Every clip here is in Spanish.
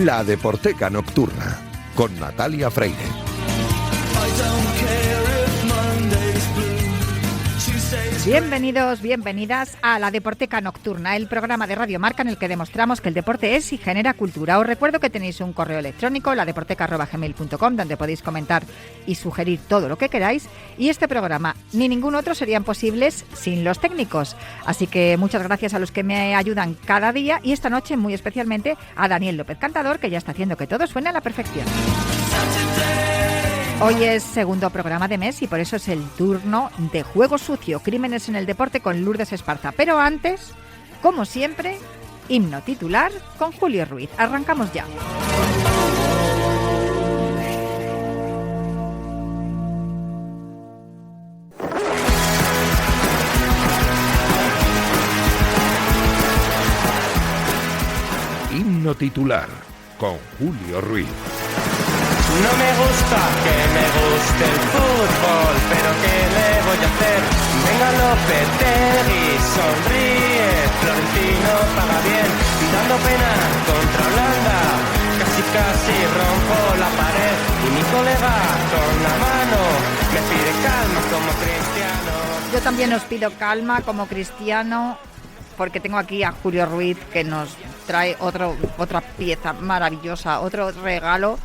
La Deporteca Nocturna, con Natalia Freire. Bienvenidos, bienvenidas a La Deporteca Nocturna, el programa de Radio Marca en el que demostramos que el deporte es y genera cultura. Os recuerdo que tenéis un correo electrónico, ladeporteca@gmail.com, donde podéis comentar y sugerir todo lo que queráis. Y este programa ni ningún otro serían posibles sin los técnicos. Así que muchas gracias a los que me ayudan cada día y esta noche muy especialmente a Daniel López Cantador, que ya está haciendo que todo suene a la perfección. Hoy es segundo programa de mes y por eso es el turno de Juego Sucio, Crímenes en el Deporte con Lourdes Esparza. Pero antes, como siempre, himno titular con Julio Ruiz. Arrancamos ya. Himno titular con Julio Ruiz. No me gusta que me guste el fútbol, pero ¿qué le voy a hacer? Venga Lopetegui, sonríe, Florentino paga bien, dando pena contra Holanda, casi rompo la pared, y mi colega con la mano me pide calma como Cristiano. Yo también os pido calma como Cristiano, porque tengo aquí a Julio Ruiz que nos trae otra pieza maravillosa, otro regalo,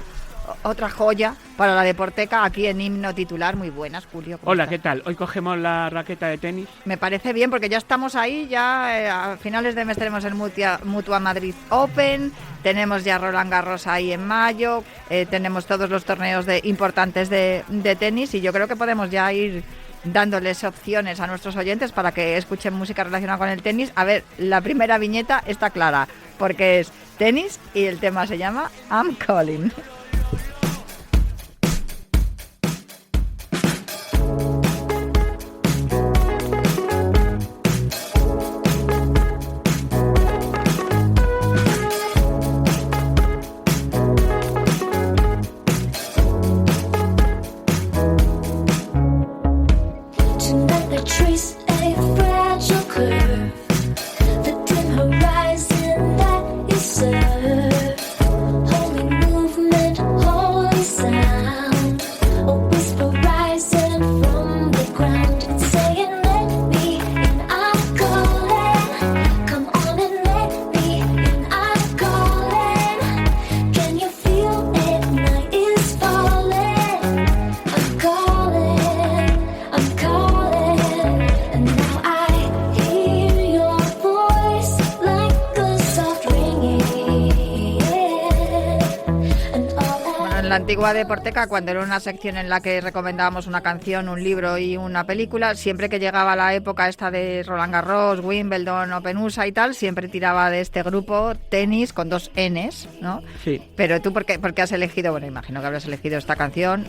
otra joya para la Deporteca aquí en himno titular. Muy buenas, Julio. Hola, estás? ¿qué tal? Hoy cogemos la raqueta de tenis. Me parece bien porque ya estamos ahí, ya a finales de mes tenemos el Mutua Madrid Open, tenemos ya Roland Garros ahí en mayo, tenemos todos los torneos importantes de tenis y yo creo que podemos ya ir dándoles opciones a nuestros oyentes para que escuchen música relacionada con el tenis. A ver, la primera viñeta está clara porque es tenis y el tema se llama I'm Calling. La antigua Deporteca, cuando era una sección en la que recomendábamos una canción, un libro y una película, siempre que llegaba la época esta de Roland Garros, Wimbledon, Open USA y tal, siempre tiraba de este grupo tenis con 2 Ns, ¿no? Sí. Pero tú, ¿por qué has elegido? Bueno, imagino que habrás elegido esta canción,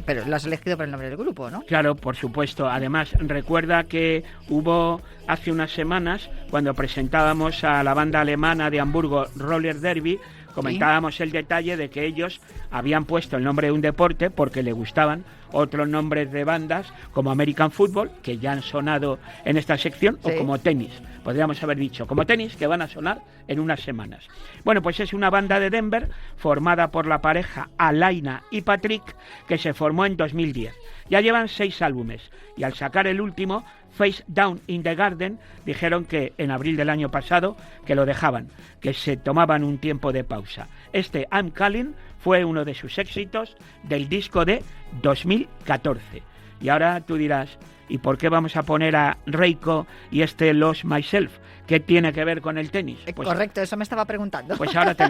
pero la has elegido por el nombre del grupo, ¿no? Claro, por supuesto. Además, recuerda que hubo hace unas semanas, cuando presentábamos a la banda alemana de Hamburgo, Roller Derby, comentábamos el detalle de que ellos habían puesto el nombre de un deporte porque le gustaban otros nombres de bandas como American Football, que ya han sonado en esta sección, sí, o como tenis. Podríamos haber dicho como tenis, que van a sonar en unas semanas. Bueno, pues es una banda de Denver formada por la pareja Alaina y Patrick, que se formó en 2010. Ya llevan 6 álbumes y al sacar el último, Face Down in the Garden, dijeron que en abril del año pasado que lo dejaban, que se tomaban un tiempo de pausa. Este I'm Calling fue uno de sus éxitos del disco de 2014. Y ahora tú dirás, ¿y por qué vamos a poner a Reiko y este Lost Myself? ¿Qué tiene que ver con el tenis? Pues, correcto, eso me estaba preguntando. Pues ahora te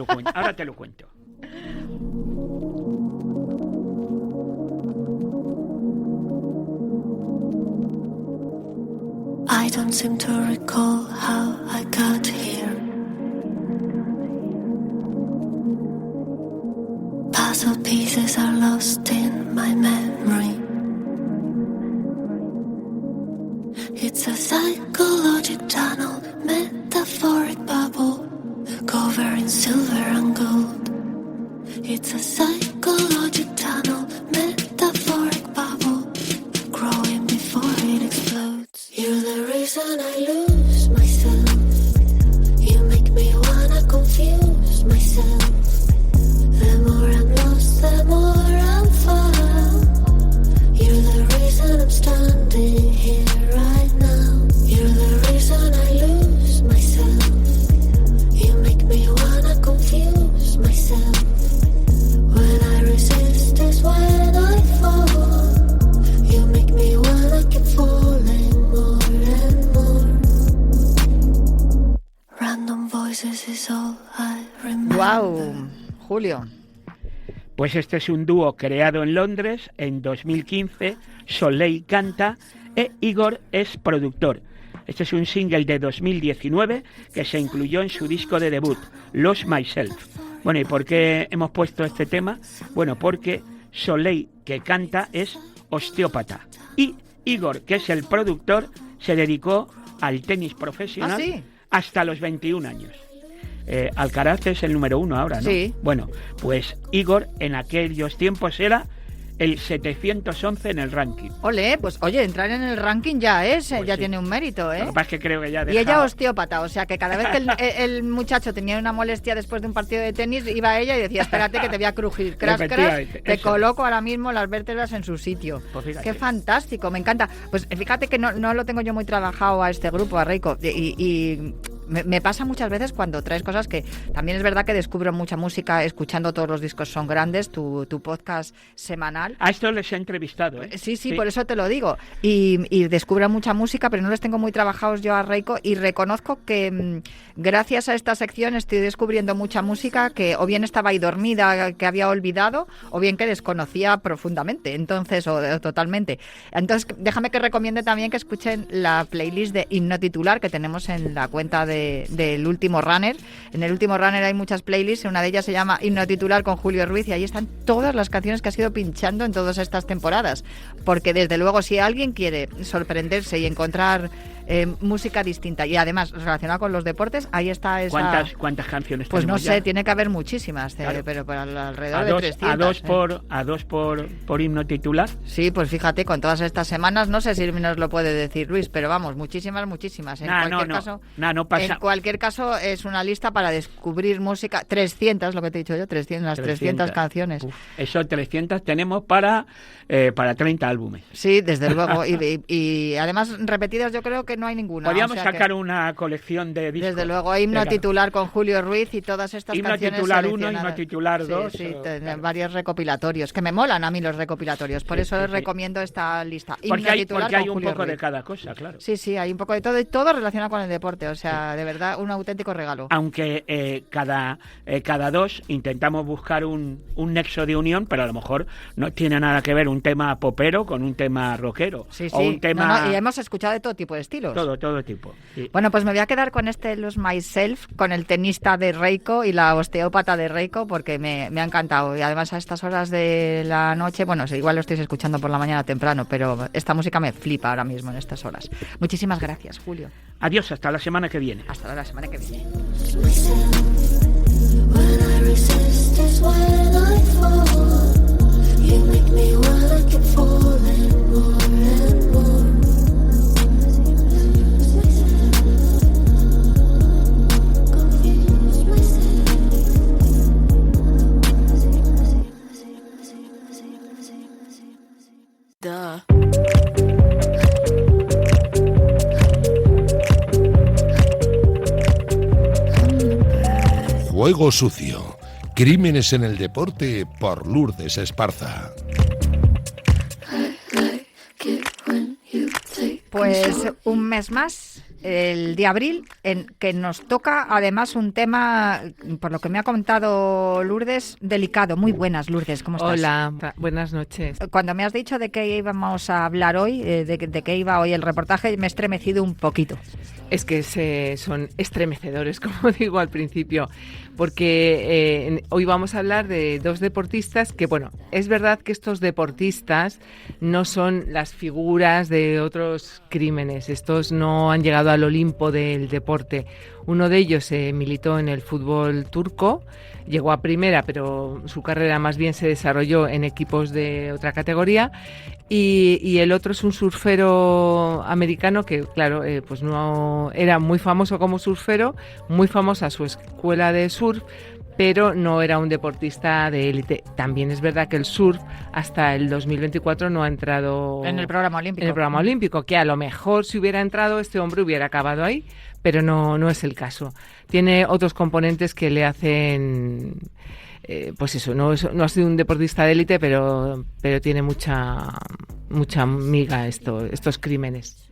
lo cuento. I don't seem to recall how I got here. Puzzle pieces are lost in my memory. It's a psychological tunnel, metaphoric bubble, covering silver and gold. It's a psychological tunnel, metaphoric bubble, growing before it explodes. You're the reason I lose myself. You make me wanna confuse myself. Julio. Pues este es un dúo creado en Londres en 2015. Soleil canta e Igor es productor. Este es un single de 2019 que se incluyó en su disco de debut, Lost Myself. Bueno, ¿y por qué hemos puesto este tema? Bueno, porque Soleil, que canta, es osteópata. Y Igor, que es el productor, se dedicó al tenis profesional. ¿Ah, sí? Hasta los 21 años. Alcaraz es el número 1 ahora, ¿no? Sí. Bueno, pues Igor en aquellos tiempos era el 711 en el ranking. Ole, pues oye, entrar en el ranking ya es, Pues ya sí. tiene un mérito, ¿eh? Lo que pasa es que creo que ya Y ella osteópata, o sea que cada vez que el muchacho tenía una molestia después de un partido de tenis, iba a ella y decía, espérate que te voy a crujir, crash, Efectivamente, te eso. coloco ahora mismo las vértebras en su sitio. Pues fíjate. Qué fantástico, me encanta. Pues fíjate que no lo tengo yo muy trabajado a este grupo, a Reiko, y me pasa muchas veces cuando traes cosas que también es verdad que descubro mucha música escuchando Todos los discos son grandes, tu podcast semanal. A esto les he entrevistado, ¿eh? Sí, por eso te lo digo. Y descubro mucha música, pero no les tengo muy trabajados yo a Reiko, y reconozco que gracias a esta sección estoy descubriendo mucha música que o bien estaba ahí dormida, que había olvidado, o bien que desconocía profundamente, entonces, o totalmente. Entonces, déjame que recomiende también que escuchen la playlist de Himno Titular que tenemos en la cuenta del Último Runner. En el Último Runner hay muchas playlists, una de ellas se llama Himno Titular con Julio Ruiz, y ahí están todas las canciones que has ido pinchando en todas estas temporadas, porque desde luego si alguien quiere sorprenderse y encontrar música distinta y además relacionada con los deportes, ahí está esa... ¿Cuántas canciones Pues no tenemos sé, ya? tiene que haber muchísimas, Claro. pero por alrededor de 300. A dos por himno titular. Sí, pues fíjate, con todas estas semanas, no sé si nos lo puede decir Luis, pero vamos, muchísimas. En cualquier caso, es una lista para descubrir música. 300, lo que te he dicho yo, 300 canciones. Uf, eso 300 tenemos para 30 álbumes. Sí, desde luego. Y además repetidas yo creo que no hay ninguna. Podríamos o sea sacar que, una colección de discos. desde luego, Himno Venga. Titular con Julio Ruiz y todas estas Himno canciones Titular 1, seleccionadas. Himno Titular 2. Sí, varios recopilatorios, que me molan a mí los recopilatorios, por eso les recomiendo esta lista. Porque Himno hay Titular con un Julio poco de Ruiz. cada cosa, claro. Sí, hay un poco de todo y todo relacionado con el deporte, o sea, de verdad, un auténtico regalo. Aunque cada dos intentamos buscar un nexo de unión, pero a lo mejor no tiene nada que ver un tema popero con un tema rockero. Sí. O un tema... Y hemos escuchado de todo tipo de estilos. Todo tipo. Sí. Bueno, pues me voy a quedar con este Lose Myself, con el tenista de Reiko y la osteópata de Reiko, porque me ha encantado. Y además a estas horas de la noche, bueno, igual lo estáis escuchando por la mañana temprano, pero esta música me flipa ahora mismo en estas horas. Muchísimas gracias, Julio. Adiós, hasta la semana que viene. Hasta la semana que viene. When I resist is when I fall. You make me wanna keep falling more and more. Confuse myself. Duh. Juego sucio. Crímenes en el deporte por Lourdes Esparza. Pues un mes más, el de abril, en que nos toca además un tema, por lo que me ha contado Lourdes, delicado. Muy buenas, Lourdes, ¿cómo estás? Hola, buenas noches. Cuando me has dicho de qué íbamos a hablar hoy, de qué iba hoy el reportaje, me he estremecido un poquito. Es que son estremecedores, como digo al principio, porque hoy vamos a hablar de dos deportistas que, bueno, es verdad que estos deportistas no son las figuras de otros crímenes, estos no han llegado al Olimpo del deporte. Uno de ellos militó en el fútbol turco, llegó a primera, pero su carrera más bien se desarrolló en equipos de otra categoría. Y el otro es un surfero americano que, claro, pues no era muy famoso como surfero, muy famosa su escuela de surf, pero no era un deportista de élite. También es verdad que el surf hasta el 2024 no ha entrado En el programa olímpico. En el programa olímpico, que a lo mejor si hubiera entrado este hombre hubiera acabado ahí, pero no es el caso. Tiene otros componentes que le hacen... pues eso, no ha sido un deportista de élite, pero tiene mucha miga estos crímenes.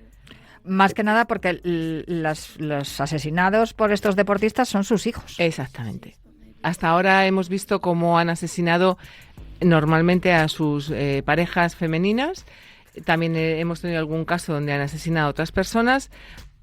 Más que nada porque los asesinados por estos deportistas son sus hijos. Exactamente. Hasta ahora hemos visto cómo han asesinado normalmente a sus parejas femeninas. También hemos tenido algún caso donde han asesinado a otras personas,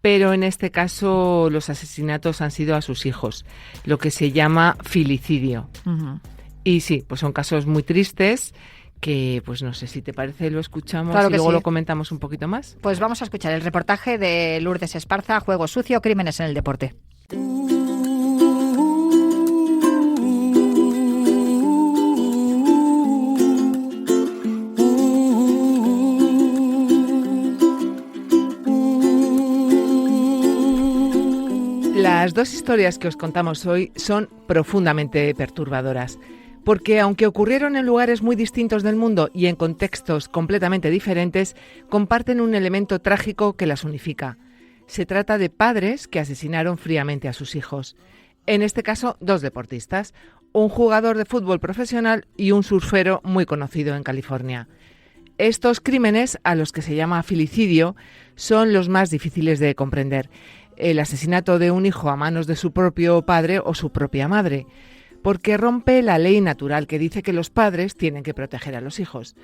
pero en este caso los asesinatos han sido a sus hijos, lo que se llama filicidio. Ujú. Y sí, pues son casos muy tristes que, pues no sé si te parece, lo escuchamos Claro y que luego sí. lo comentamos un poquito más. Pues vamos a escuchar el reportaje de Lourdes Esparza, Juego sucio, crímenes en el deporte. Las dos historias que os contamos hoy son profundamente perturbadoras, porque aunque ocurrieron en lugares muy distintos del mundo y en contextos completamente diferentes, comparten un elemento trágico que las unifica. Se trata de padres que asesinaron fríamente a sus hijos. En este caso, dos deportistas, un jugador de fútbol profesional y un surfero muy conocido en California. Estos crímenes, a los que se llama filicidio, son los más difíciles de comprender. El asesinato de un hijo a manos de su propio padre o su propia madre, porque rompe la ley natural que dice que los padres tienen que proteger a los hijos.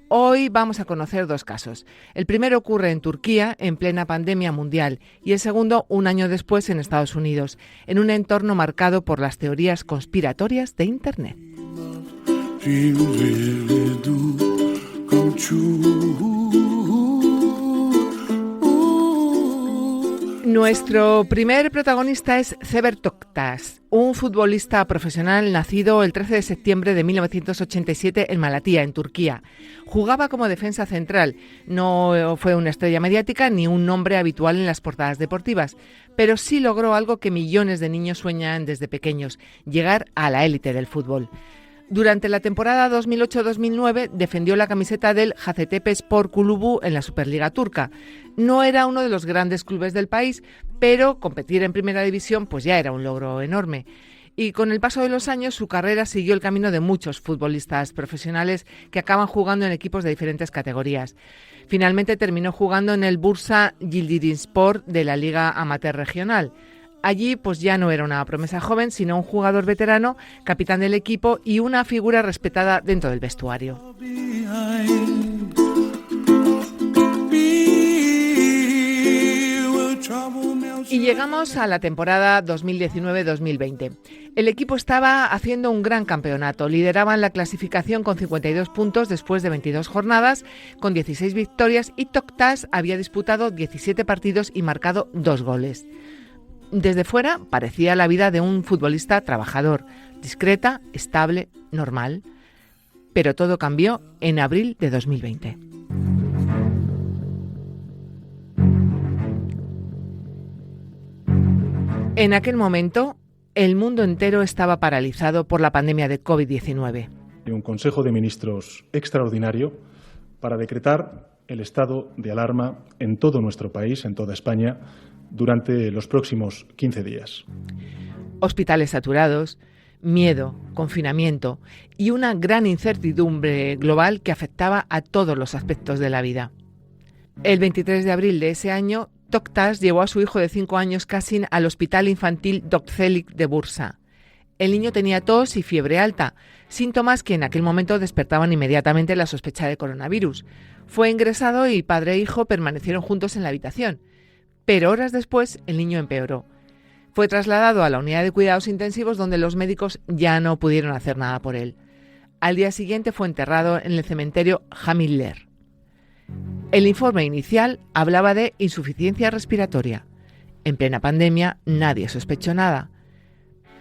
Hoy vamos a conocer dos casos. El primero ocurre en Turquía, en plena pandemia mundial, y el segundo un año después en Estados Unidos, en un entorno marcado por las teorías conspiratorias de Internet. Nuestro primer protagonista es Sever Toktas, un futbolista profesional nacido el 13 de septiembre de 1987 en Malatya, en Turquía. Jugaba como defensa central, no fue una estrella mediática ni un nombre habitual en las portadas deportivas, pero sí logró algo que millones de niños sueñan desde pequeños, llegar a la élite del fútbol. Durante la temporada 2008-2009 defendió la camiseta del Hacettepe-Spor Kulübü en la Superliga turca. No era uno de los grandes clubes del país, pero competir en primera división pues ya era un logro enorme. Y con el paso de los años su carrera siguió el camino de muchos futbolistas profesionales que acaban jugando en equipos de diferentes categorías. Finalmente terminó jugando en el Bursa Yıldızspor de la Liga Amateur Regional. Allí pues ya no era una promesa joven, sino un jugador veterano, capitán del equipo y una figura respetada dentro del vestuario. Y llegamos a la temporada 2019-2020. El equipo estaba haciendo un gran campeonato. Lideraban la clasificación con 52 puntos después de 22 jornadas, con 16 victorias, y Toktas había disputado 17 partidos y marcado 2 goles. Desde fuera parecía la vida de un futbolista trabajador, discreta, estable, normal. Pero todo cambió en abril de 2020. En aquel momento, el mundo entero estaba paralizado por la pandemia de COVID-19. Un Consejo de Ministros extraordinario para decretar el estado de alarma en todo nuestro país, en toda España, durante los próximos 15 días. Hospitales saturados, miedo, confinamiento y una gran incertidumbre global que afectaba a todos los aspectos de la vida. El 23 de abril de ese año, Toktas llevó a su hijo de 5 años, Kasin, al Hospital Infantil Dokçelik de Bursa. El niño tenía tos y fiebre alta, síntomas que en aquel momento despertaban inmediatamente la sospecha de coronavirus. Fue ingresado y padre e hijo permanecieron juntos en la habitación. Pero horas después el niño empeoró. Fue trasladado a la unidad de cuidados intensivos donde los médicos ya no pudieron hacer nada por él. Al día siguiente fue enterrado en el cementerio Hamiller. El informe inicial hablaba de insuficiencia respiratoria. En plena pandemia nadie sospechó nada.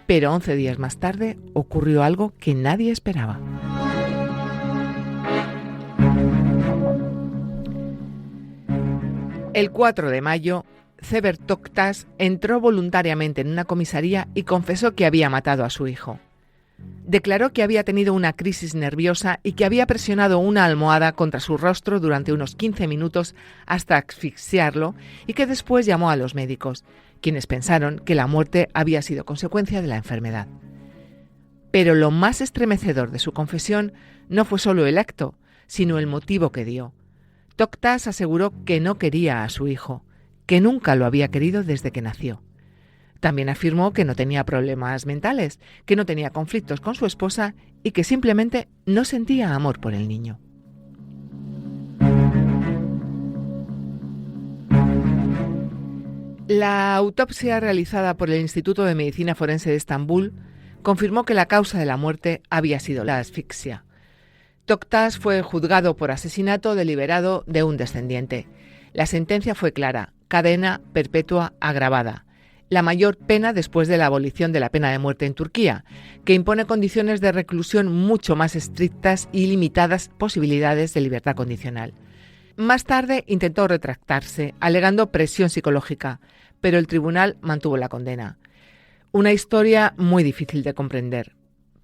Pero 11 días más tarde ocurrió algo que nadie esperaba. El 4 de mayo, Sever Toktas entró voluntariamente en una comisaría y confesó que había matado a su hijo. Declaró que había tenido una crisis nerviosa y que había presionado una almohada contra su rostro durante unos 15 minutos hasta asfixiarlo y que después llamó a los médicos, quienes pensaron que la muerte había sido consecuencia de la enfermedad. Pero lo más estremecedor de su confesión no fue solo el acto, sino el motivo que dio. Toktas aseguró que no quería a su hijo, que nunca lo había querido desde que nació. También afirmó que no tenía problemas mentales, que no tenía conflictos con su esposa y que simplemente no sentía amor por el niño. La autopsia realizada por el Instituto de Medicina Forense de Estambul confirmó que la causa de la muerte había sido la asfixia. Toktas fue juzgado por asesinato deliberado de un descendiente. La sentencia fue clara: cadena perpetua agravada, la mayor pena después de la abolición de la pena de muerte en Turquía, que impone condiciones de reclusión mucho más estrictas y limitadas posibilidades de libertad condicional. Más tarde intentó retractarse, alegando presión psicológica, pero el tribunal mantuvo la condena. Una historia muy difícil de comprender,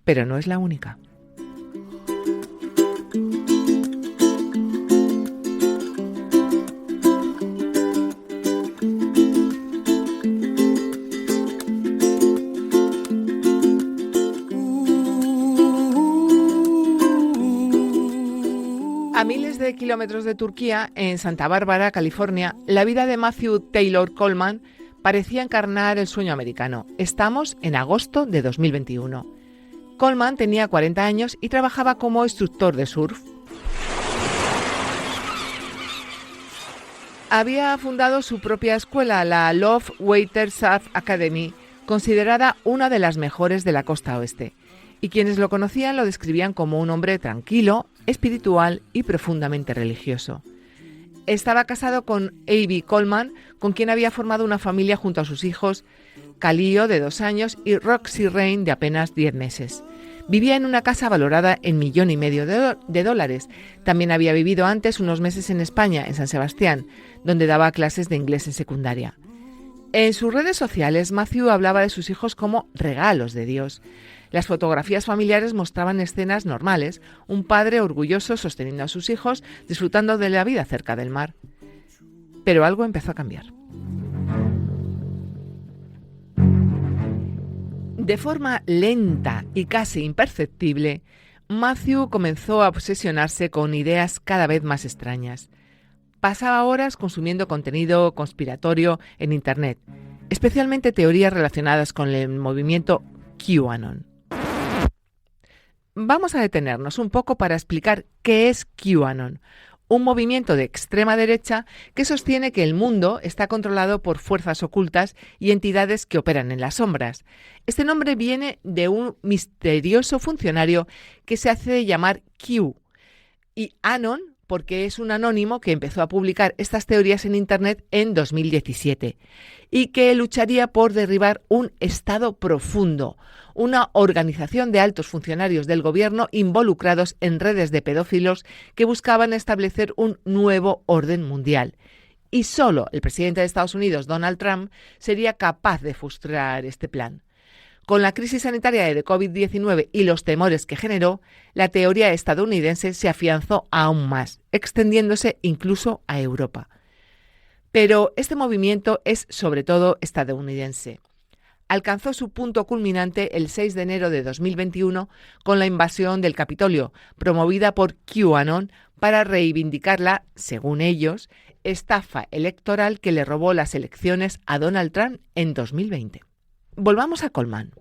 pero no es la única. A miles de kilómetros de Turquía, en Santa Bárbara, California, la vida de Matthew Taylor Coleman parecía encarnar el sueño americano. Estamos en agosto de 2021. Coleman tenía 40 años y trabajaba como instructor de surf. Había fundado su propia escuela, la Love Water Surf Academy, considerada una de las mejores de la costa oeste. Y quienes lo conocían lo describían como un hombre tranquilo, espiritual y profundamente religioso. Estaba casado con Abby Coleman, con quien había formado una familia junto a sus hijos Khalil, de 2 años, y Roxy Rain, de apenas 10 meses. Vivía en una casa valorada en $1,5 millones. También había vivido antes unos meses en España, en San Sebastián, donde daba clases de inglés en secundaria. En sus redes sociales, Matthew hablaba de sus hijos como regalos de Dios. Las fotografías familiares mostraban escenas normales, un padre orgulloso sosteniendo a sus hijos, disfrutando de la vida cerca del mar. Pero algo empezó a cambiar. De forma lenta y casi imperceptible, Matthew comenzó a obsesionarse con ideas cada vez más extrañas. Pasaba horas consumiendo contenido conspiratorio en Internet, especialmente teorías relacionadas con el movimiento QAnon. Vamos a detenernos un poco para explicar qué es QAnon, un movimiento de extrema derecha que sostiene que el mundo está controlado por fuerzas ocultas y entidades que operan en las sombras. Este nombre viene de un misterioso funcionario que se hace llamar Q, y Anon porque es un anónimo que empezó a publicar estas teorías en Internet en 2017 y que lucharía por derribar un Estado profundo, una organización de altos funcionarios del gobierno involucrados en redes de pedófilos que buscaban establecer un nuevo orden mundial. Y solo el presidente de Estados Unidos, Donald Trump, sería capaz de frustrar este plan. Con la crisis sanitaria de COVID-19 y los temores que generó, la teoría estadounidense se afianzó aún más, extendiéndose incluso a Europa. Pero este movimiento es sobre todo estadounidense. Alcanzó su punto culminante el 6 de enero de 2021 con la invasión del Capitolio, promovida por QAnon para reivindicar la, según ellos, estafa electoral que le robó las elecciones a Donald Trump en 2020. Volvamos a Coleman.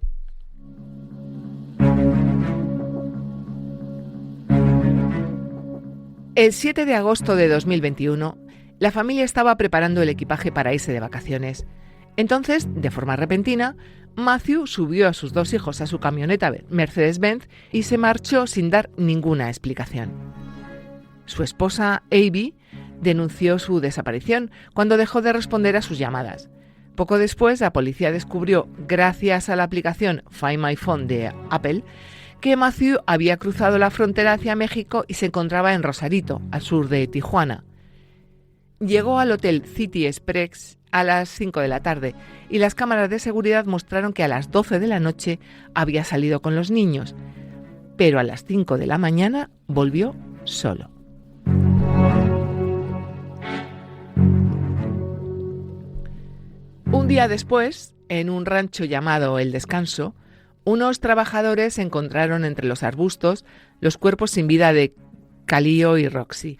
El 7 de agosto de 2021, la familia estaba preparando el equipaje para irse de vacaciones. Entonces, de forma repentina, Matthew subió a sus 2 hijos a su camioneta Mercedes-Benz y se marchó sin dar ninguna explicación. Su esposa, Abby, denunció su desaparición cuando dejó de responder a sus llamadas. Poco después, la policía descubrió, gracias a la aplicación Find My Phone de Apple, que Matthew había cruzado la frontera hacia México y se encontraba en Rosarito, al sur de Tijuana. Llegó al hotel City Express a las 5 de la tarde y las cámaras de seguridad mostraron que a las 12 de la noche había salido con los niños, pero a las 5 de la mañana volvió solo. Un día después, en un rancho llamado El Descanso, unos trabajadores encontraron entre los arbustos los cuerpos sin vida de Khalil y Roxy.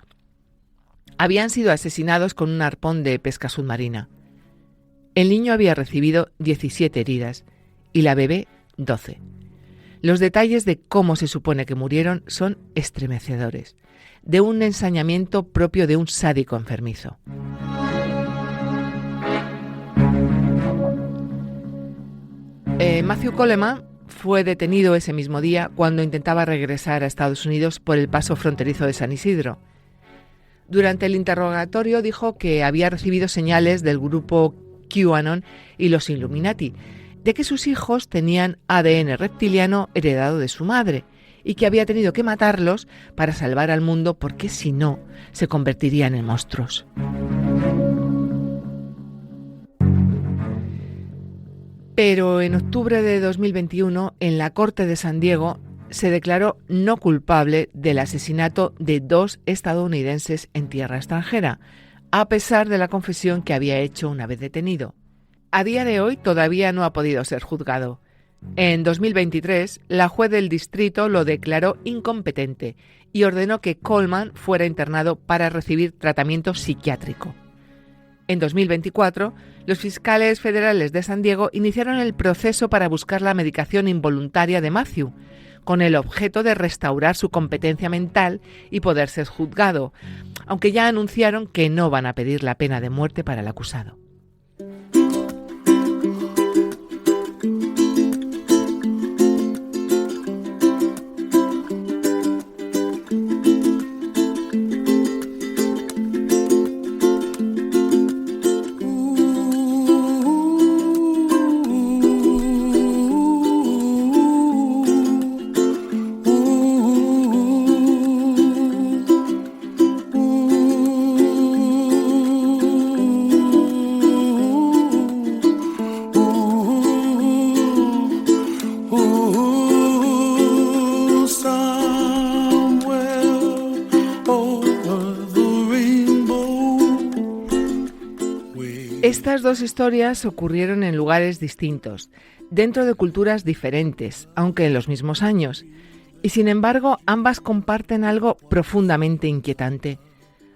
Habían sido asesinados con un arpón de pesca submarina. El niño había recibido 17 heridas y la bebé 12. Los detalles de cómo se supone que murieron son estremecedores, de un ensañamiento propio de un sádico enfermizo. Matthew Coleman fue detenido ese mismo día cuando intentaba regresar a Estados Unidos por el paso fronterizo de San Isidro. Durante el interrogatorio dijo que había recibido señales del grupo QAnon y los Illuminati, de que sus hijos tenían ADN reptiliano heredado de su madre y que había tenido que matarlos para salvar al mundo porque si no, se convertirían en monstruos. Pero en octubre de 2021, en la Corte de San Diego, se declaró no culpable del asesinato de 2 estadounidenses en tierra extranjera, a pesar de la confesión que había hecho una vez detenido. A día de hoy todavía no ha podido ser juzgado. En 2023, la juez del distrito lo declaró incompetente y ordenó que Coleman fuera internado para recibir tratamiento psiquiátrico. En 2024, los fiscales federales de San Diego iniciaron el proceso para buscar la medicación involuntaria de Matthew, con el objeto de restaurar su competencia mental y poder ser juzgado, aunque ya anunciaron que no van a pedir la pena de muerte para el acusado. Estas 2 historias ocurrieron en lugares distintos, dentro de culturas diferentes, aunque en los mismos años. Y sin embargo, ambas comparten algo profundamente inquietante.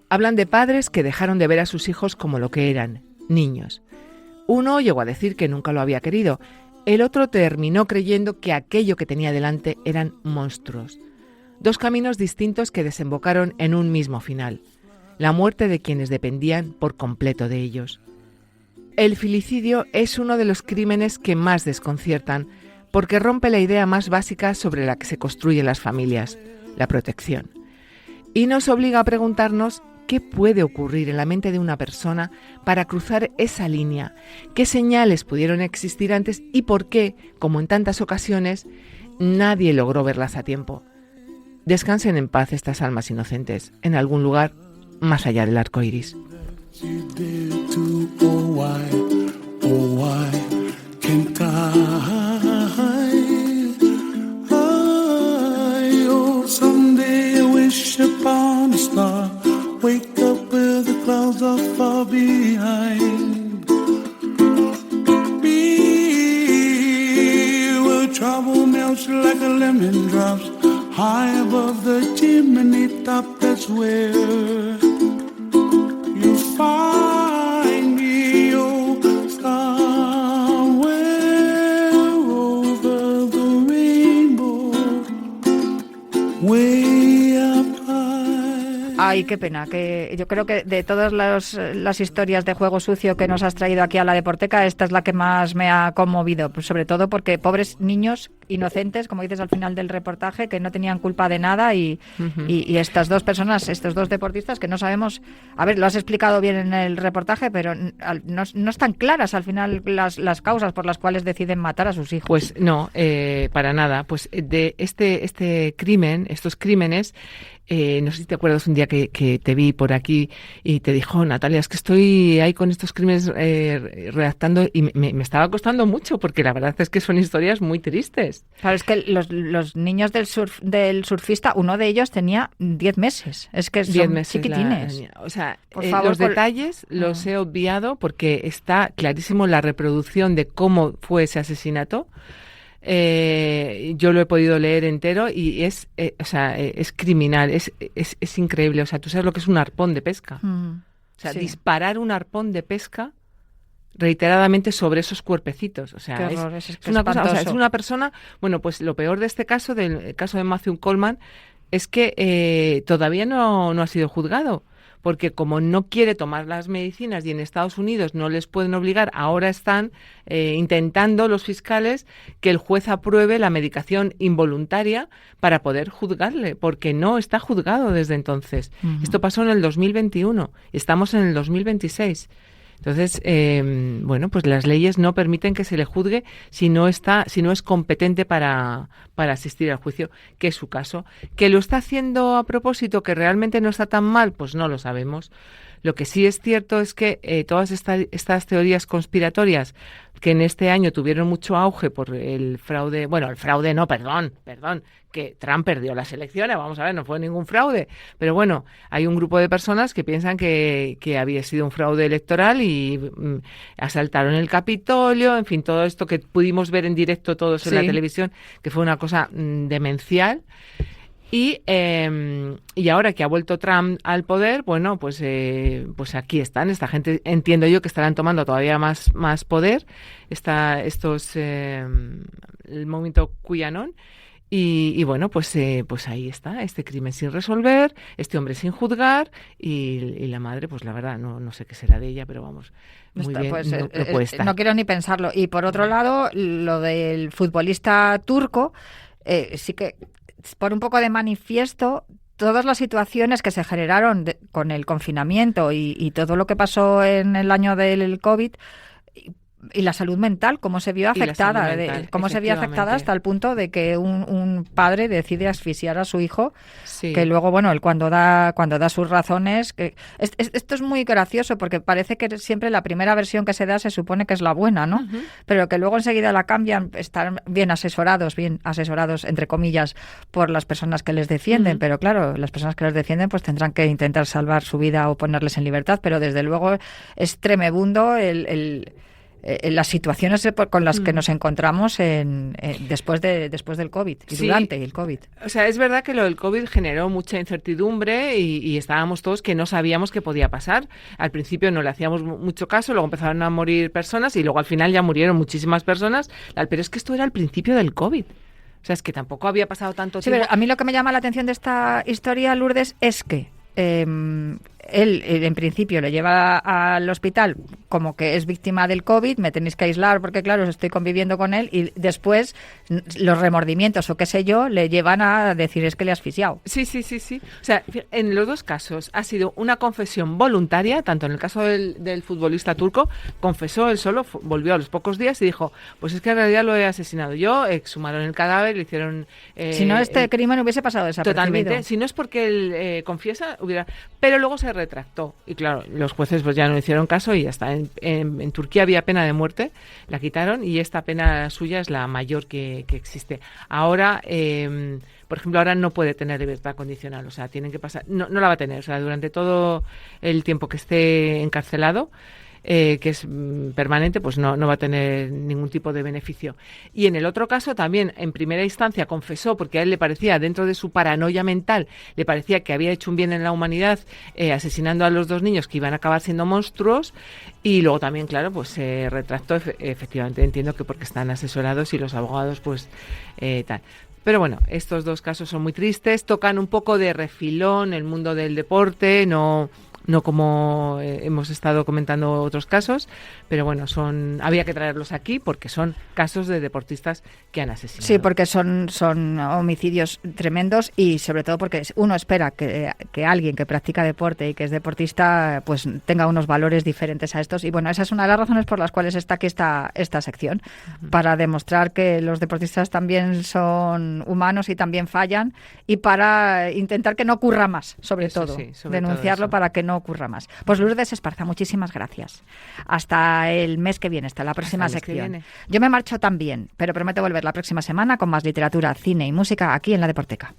Hablan de padres que dejaron de ver a sus hijos como lo que eran, niños. Uno llegó a decir que nunca lo había querido. El otro terminó creyendo que aquello que tenía delante eran monstruos. 2 caminos distintos que desembocaron en un mismo final: la muerte de quienes dependían por completo de ellos. El filicidio es uno de los crímenes que más desconciertan, porque rompe la idea más básica sobre la que se construyen las familias, la protección. Y nos obliga a preguntarnos qué puede ocurrir en la mente de una persona para cruzar esa línea, qué señales pudieron existir antes y por qué, como en tantas ocasiones, nadie logró verlas a tiempo. Descansen en paz estas almas inocentes, en algún lugar más allá del arco iris. She did too, oh why can't oh, someday I wish upon a star, wake up where the clouds are far behind. Be where trouble melts like a lemon drops, high above the chimney top, that's where find me, oh, somewhere over the rainbow, way up high. Ay, qué pena, que yo creo que de todas las historias de juego sucio que nos has traído aquí a la Deporteca, esta es la que más me ha conmovido, pues sobre todo porque pobres niños inocentes, como dices al final del reportaje, que no tenían culpa de nada y estas 2 personas, estos 2 deportistas que no sabemos, a ver, lo has explicado bien en el reportaje, pero no están claras al final las causas por las cuales deciden matar a sus hijos. Pues no, para nada. Pues de este crimen, estos crímenes, no sé si te acuerdas un día que te vi por aquí y te dijo, Natalia, es que estoy ahí con estos crímenes redactando y me estaba costando mucho porque la verdad es que son historias muy tristes. Claro, es que los niños del surfista, uno de ellos tenía 10 meses. Es que son 10 meses chiquitines. O sea, por favor, los detalles los he obviado porque está clarísimo la reproducción de cómo fue ese asesinato. Yo lo he podido leer entero y es criminal, es increíble. O sea, tú sabes lo que es un arpón de pesca. O sea, sí. Disparar un arpón de pesca reiteradamente sobre esos cuerpecitos. O sea, Qué horror, es es una cosa, o sea, es espantoso. una persona, bueno, pues lo peor de este caso, del caso de Matthew Coleman, es que todavía no ha sido juzgado, porque como no quiere tomar las medicinas y en Estados Unidos no les pueden obligar, ahora están intentando los fiscales que el juez apruebe la medicación involuntaria para poder juzgarle, porque no está juzgado desde entonces. Ujú. Esto pasó en el 2021, estamos en el 2026. Entonces, bueno, pues las leyes no permiten que se le juzgue si no es competente para asistir al juicio, que es su caso. ¿Que lo está haciendo a propósito, que realmente no está tan mal? Pues no lo sabemos. Lo que sí es cierto es que todas estas teorías conspiratorias que en este año tuvieron mucho auge por el fraude, que Trump perdió las elecciones, vamos a ver, no fue ningún fraude, pero bueno, hay un grupo de personas que piensan que había sido un fraude electoral y asaltaron el Capitolio, en fin, todo esto que pudimos ver en directo todos en la televisión, que fue una cosa demencial. Y ahora que ha vuelto Trump al poder, bueno, pues aquí están. Esta gente, entiendo yo, que estarán tomando todavía más poder. El movimiento QAnon. Y bueno, pues ahí está, este crimen sin resolver, este hombre sin juzgar y la madre, pues la verdad, no sé qué será de ella, pero vamos, muy bien, Pues, no puede estar. no quiero ni pensarlo. Y por otro lado, lo del futbolista turco, sí que por un poco de manifiesto todas las situaciones que se generaron con el confinamiento y todo lo que pasó en el año del COVID y la salud mental, cómo se vio afectada, cómo se vio afectada hasta el punto de que un padre decide asfixiar a su hijo, que luego, bueno, él cuando da sus razones, esto es muy gracioso porque parece que siempre la primera versión que se da se supone que es la buena, ¿no? Uh-huh. Pero que luego enseguida la cambian, están bien asesorados entre comillas, por las personas que les defienden, uh-huh. Pero claro, las personas que les defienden pues tendrán que intentar salvar su vida o ponerles en libertad, pero desde luego es tremebundo las situaciones con las que nos encontramos después del COVID y durante el COVID. O sea, es verdad que lo del COVID generó mucha incertidumbre y estábamos todos que no sabíamos qué podía pasar. Al principio no le hacíamos mucho caso, luego empezaron a morir personas y luego al final ya murieron muchísimas personas. Pero es que esto era el principio del COVID. O sea, es que tampoco había pasado tanto tiempo. Pero a mí lo que me llama la atención de esta historia, Lourdes, es que él en principio le lleva al hospital como que es víctima del COVID, me tenéis que aislar porque claro, estoy conviviendo con él, y después los remordimientos o qué sé yo le llevan a decir es que le has asfixiado. Sí. O sea, en los dos casos ha sido una confesión voluntaria, tanto en el caso del futbolista turco, confesó él solo, volvió a los pocos días y dijo, pues es que en realidad lo he asesinado yo, exhumaron el cadáver, le hicieron... si no, este crimen hubiese pasado desapercibido. Totalmente, si no es porque él confiesa, pero luego se retractó y claro, los jueces pues ya no le hicieron caso y ya está. En Turquía había pena de muerte, la quitaron y esta pena suya es la mayor que existe. Ahora, por ejemplo, ahora no puede tener libertad condicional, o sea, tienen que pasar, no la va a tener, o sea, durante todo el tiempo que esté encarcelado, que es permanente, pues no va a tener ningún tipo de beneficio. Y en el otro caso también, en primera instancia, confesó, porque a él le parecía, dentro de su paranoia mental, le parecía que había hecho un bien en la humanidad asesinando a los dos niños que iban a acabar siendo monstruos, y luego también, claro, pues se retractó, efectivamente, entiendo que porque están asesorados y los abogados, pues tal. Pero bueno, estos dos casos son muy tristes, tocan un poco de refilón el mundo del deporte, no como hemos estado comentando otros casos, pero bueno, había que traerlos aquí porque son casos de deportistas que han asesinado. Sí, porque son homicidios tremendos y sobre todo porque uno espera que alguien que practica deporte y que es deportista pues tenga unos valores diferentes a estos, y bueno, esa es una de las razones por las cuales está aquí esta sección, uh-huh. Para demostrar que los deportistas también son humanos y también fallan, y para intentar que no ocurra más, sobre todo denunciarlo para que no ocurra más. Pues Lourdes Esparza, muchísimas gracias. Hasta el mes que viene, hasta la próxima sección. Yo me marcho también, pero prometo volver la próxima semana con más literatura, cine y música aquí en La Deporteca.